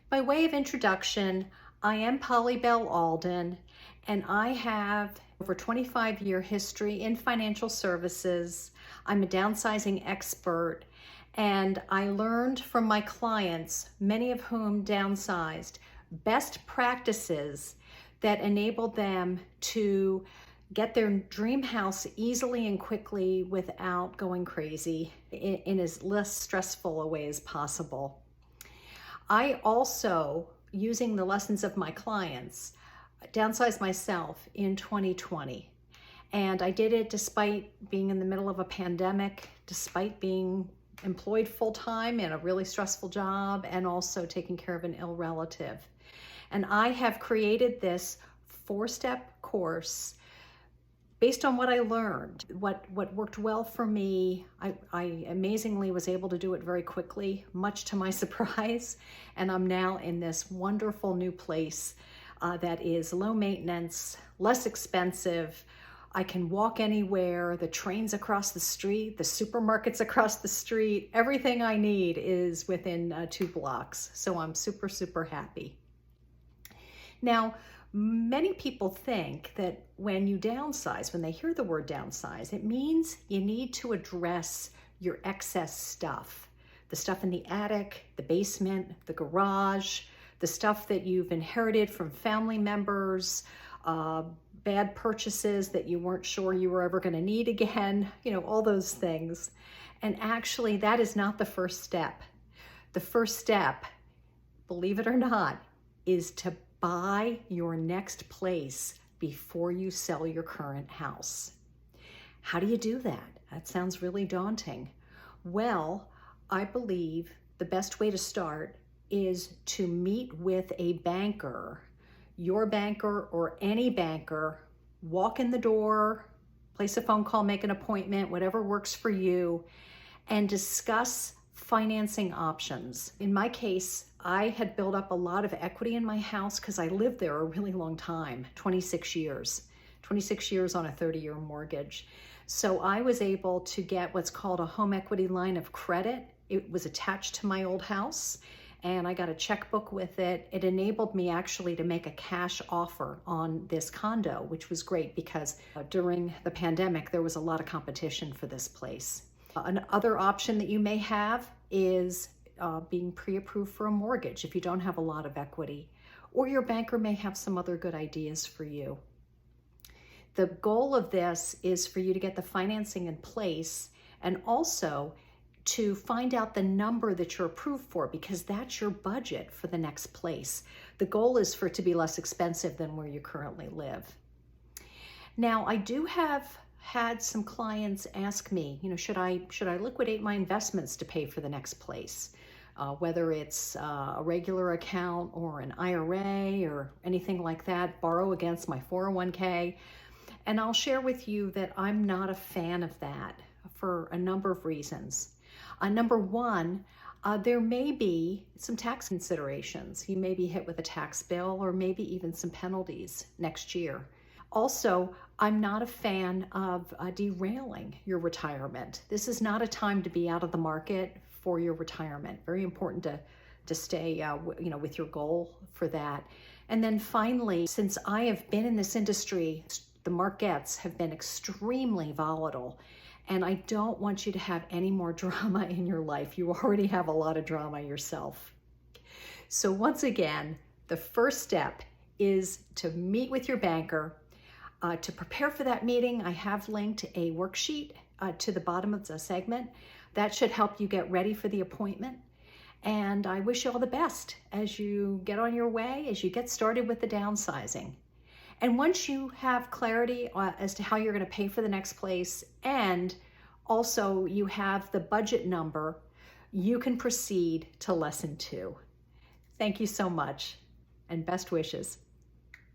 By way of introduction, I am Polly Bell Alden, and I have over 25-year history in financial services. I'm a downsizing expert, and I learned from my clients, many of whom downsized, best practices that enabled them to get their dream house easily and quickly without going crazy in as less stressful a way as possible. I also, using the lessons of my clients, downsized myself in 2020. And I did it despite being in the middle of a pandemic, despite being employed full-time in a really stressful job, and also taking care of an ill relative. And I have created this 4-step course based on what I learned, what worked well for me. I amazingly was able to do it very quickly, much to my surprise. And I'm now in this wonderful new place that is low maintenance, less expensive. I can walk anywhere, the trains across the street, the supermarkets across the street, everything I need is within 2 blocks. So I'm super, super happy. Now, many people think that when you downsize, when they hear the word downsize, it means you need to address your excess stuff. The stuff in the attic, the basement, the garage, the stuff that you've inherited from family members, bad purchases that you weren't sure you were ever going to need again, all those things. And actually, that is not the first step. The first step, believe it or not, is to buy your next place before you sell your current house. How do you do that? That sounds really daunting. Well, I believe the best way to start is to meet with a banker, your banker or any banker. Walk in the door, place a phone call, make an appointment, whatever works for you, and discuss financing options. In my case, I had built up a lot of equity in my house because I lived there a really long time, 26 years on a 30-year mortgage. So I was able to get what's called a home equity line of credit. It was attached to my old house, and I got a checkbook with it. It enabled me actually to make a cash offer on this condo, which was great because during the pandemic, there was a lot of competition for this place. Another option that you may have is being pre-approved for a mortgage if you don't have a lot of equity, or your banker may have some other good ideas for you. The goal of this is for you to get the financing in place and also to find out the number that you're approved for, because that's your budget for the next place. The goal is for it to be less expensive than where you currently live. Now, I do have had some clients ask me, should I liquidate my investments to pay for the next place? Whether it's a regular account or an IRA or anything like that, borrow against my 401k. And I'll share with you that I'm not a fan of that for a number of reasons. Number one, there may be some tax considerations. You may be hit with a tax bill or maybe even some penalties next year. Also, I'm not a fan of derailing your retirement. This is not a time to be out of the market for your retirement. Very important to stay with your goal for that. And then finally, since I have been in this industry, the markets have been extremely volatile, and I don't want you to have any more drama in your life. You already have a lot of drama yourself. So once again, the first step is to meet with your banker. To prepare for that meeting, I have linked a worksheet to the bottom of the segment. That should help you get ready for the appointment. And I wish you all the best as you get on your way, as you get started with the downsizing. And once you have clarity as to how you're going to pay for the next place, and also you have the budget number, you can proceed to lesson 2. Thank you so much, and best wishes.